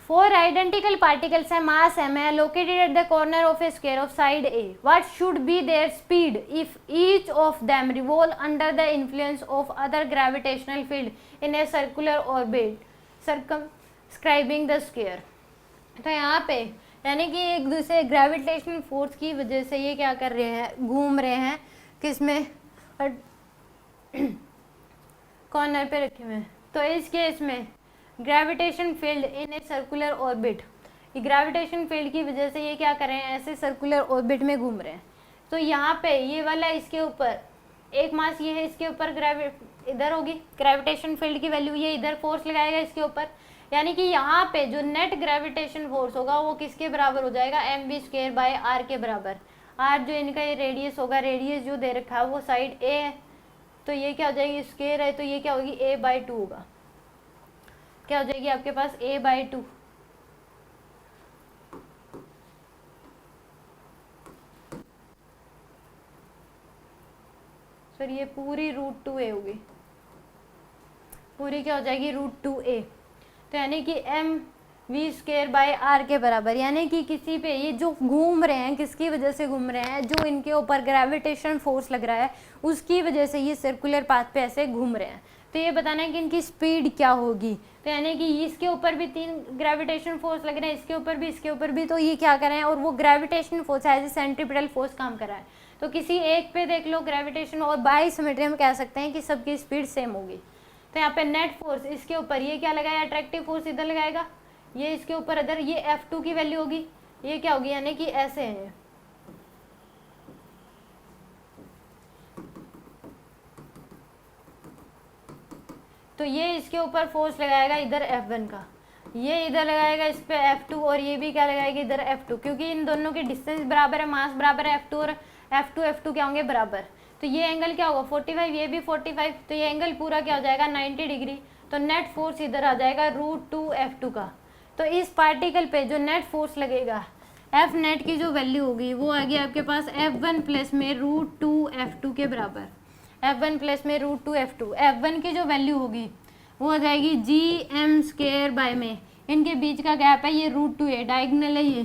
Four identical particles have mass m are located at the corner of a sphere of side A. What should be their speed if each of them revolve under the influence of other gravitational field in a circular orbit circumscribing the sphere? तो यहाँ पे यानी कि एक दूसरे gravitational force की वजह से ये क्या कर रहे हैं, घूम रहे हैं किसमें, कॉर्नर पे रखे हुए हैं। तो इस केस में gravitation field in a circular orbit, gravitation field की वजह से ये क्या कर रहे हैं, ऐसे सर्कुलर ऑर्बिट में घूम रहे हैं। तो यहाँ पे ये वाला इसके ऊपर एक मास ये है, इसके ऊपर इधर होगी ग्रेविटेशन फील्ड की वैल्यू, ये इधर फोर्स लगाएगा इसके ऊपर, यानी कि यहाँ पे जो नेट ग्रेविटेशन फोर्स होगा वो किसके बराबर हो जाएगा, mv² बाय r के बराबर। r जो इनका ये रेडियस होगा, रेडियस जो दे रखा है वो साइड a है, तो ये क्या हो जाएगी, स्क्वायर है, तो ये क्या होगी a/2 होगा, क्या हो जाएगी आपके पास a/2। सर ये पूरी √2a होगी, पूरी क्या हो जाएगी √2a। तो यानी कि mv² बाय r के बराबर, यानी कि किसी पे ये जो घूम रहे हैं किसकी वजह से घूम रहे हैं, जो इनके ऊपर ग्रेविटेशन फोर्स लग रहा है उसकी वजह से ये सर्कुलर पाथ पे ऐसे घूम रहे हैं। तो ये बताना है कि इनकी स्पीड क्या होगी। तो यानी कि इसके ऊपर भी 3 ग्रेविटेशन फोर्स लग रहे हैं, इसके ऊपर भी, इसके ऊपर भी, तो ये क्या कर रहे हैं, और वो gravitation force as a centripetal force काम कर रहा है। तो किसी एक पे देख लो ग्रेविटेशन, और बाय सिमेट्री हम कह सकते हैं कि सबकी स्पीड सेम होगी। तो यहाँ पे नेट फोर्स इसके ऊपर ये क्या लगाया, अट्रैक्टिव फोर्स इधर लगाएगा, ये इसके ऊपर इधर, ये F2 की वैल्यू होगी, ये क्या होगी, यानी कि ऐसे है, तो ये इसके ऊपर फोर्स लगाएगा इधर F1 का, ये इधर लगाएगा इस पे F2, और ये भी क्या लगाएगा इधर F2, क्योंकि इन दोनों की डिस्टेंस बराबर है, मास बराबर है F2 और F2 क्या होंगे बराबर। तो ये एंगल क्या होगा 45, ये भी 45, तो ये एंगल पूरा क्या हो जाएगा 90 डिग्री। तो नेट फोर्स इधर आ जाएगा √2 F2 का। तो इस पार्टिकल पे जो नेट फोर्स लगेगा, F नेट की जो वैल्यू होगी वो आ गई आपके पास F1 प्लस में √2 F2 के बराबर, F1 प्लस में √2 F2। F1 की जो वैल्यू होगी वो हो जाएगी gm² बाय में, इनके बीच का गैप है ये √2a, डायगोनल है ये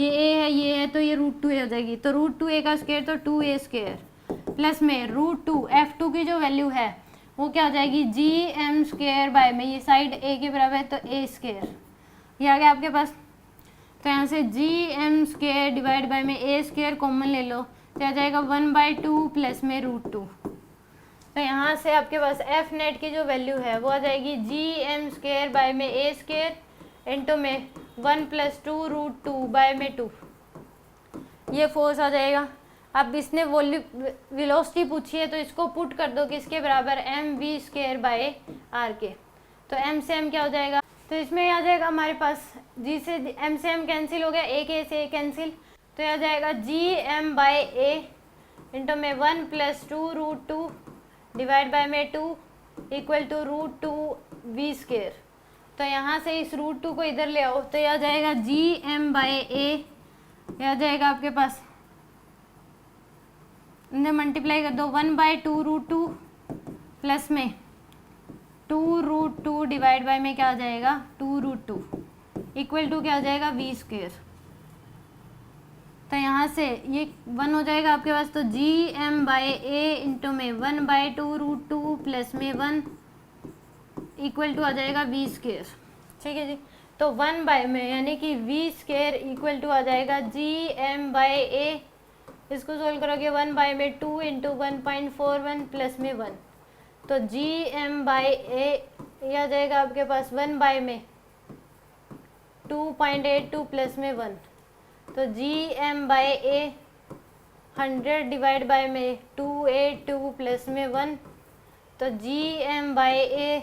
a है ये है, तो ये √2a हो जाएगी। तो √2a का स्क्वायर तो 2a² प्लस में √2 F2 की जो वैल्यू है वो क्या हो जाएगी gm² बाय में, ये साइड a के बराबर है तो a², ये आ गया आपके पास। तो यहाँ से gm² डिवाइड बाय में a² कॉमन ले लो, तो आ जाएगा 1/2 प्लस में √2। तो यहाँ से आपके पास F नेट की जो वैल्यू है वो आ जाएगी gm² बाय में a² इंटू में 1 + 2 √2 बाय में 2, ये फोर्स आ जाएगा। अब इसने वेलोसिटी पूछी है तो इसको पुट कर दो किसके बराबर, mv² बाय r के। तो m से m क्या हो जाएगा, तो इसमें आ जाएगा हमारे पास g से m से m कैंसिल हो गया, a के से a कैंसिल, तो आ जाएगा gm बाय a इंटू में 1 + 2 √2 डिवाइड बाय में 2 इक्वल टू √2 v²। तो यहाँ से इस √2 को इधर ले आओ, तो यह आ जाएगा gm बाय a, यह आ जाएगा आपके पास, इन्हें मल्टीप्लाई कर दो 1/2 √2 प्लस में 2 √2 डिवाइड बाय में क्या आ जाएगा 2 √2 इक्वल टू क्या आ जाएगा v²। तो यहाँ से ये 1 हो जाएगा आपके पास, तो gm बाय a इंटू में 1/2 √2 प्लस में 1 इक्वल टू आ जाएगा v²। ठीक है जी, तो 1 बाय में यानी कि v² इक्वल टू आ जाएगा gm बाय a, इसको सोल्व करोगे 1 बाय में 2 इंटू 1.41 प्लस में 1, तो gm बाय a ये आ जाएगा आपके पास 1 बाय में 2.82 प्लस में 1, तो gm by a 100 divide by में 282 प्लस में 1, तो gm बाय a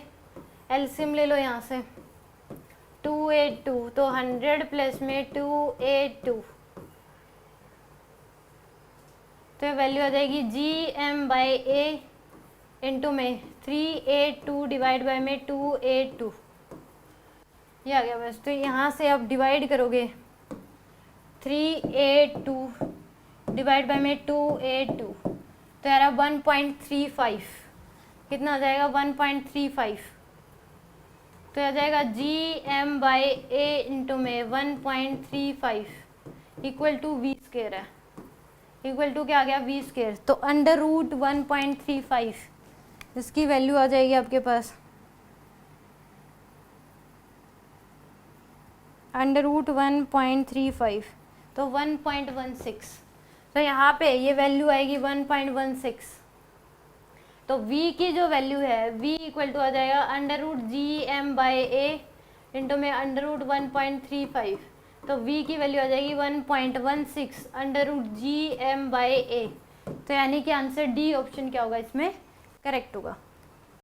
एलसीएम ले लो यहाँ से 282, तो 100 प्लस में 282, तो वैल्यू आ जाएगी gm बाय a इंटू में 382 डिवाइड बाय में 282, ये आ गया बस। तो यहाँ से आप डिवाइड करोगे 382 डिवाइड बाय में 282, तो यार 1.35, कितना आ जाएगा 1.35, तो आ जाएगा G M by A into में 1.35 इक्वल टू वी स्केयर है, इक्वल टू क्या आ गया वी स्केयर। तो अंडर रूट 1.35 इसकी वैल्यू आ जाएगी आपके पास अंडर रूट 1.35 तो 1.16। तो यहाँ पे ये वैल्यू आएगी 1.16। तो v की जो वैल्यू है v इक्वल टू आ जाएगा under root G M by A into में अंडर रूट 1.35। तो v की वैल्यू आ जाएगी 1.16 under root G M by A. तो यानी कि आंसर डी ऑप्शन क्या होगा इसमें करेक्ट होगा।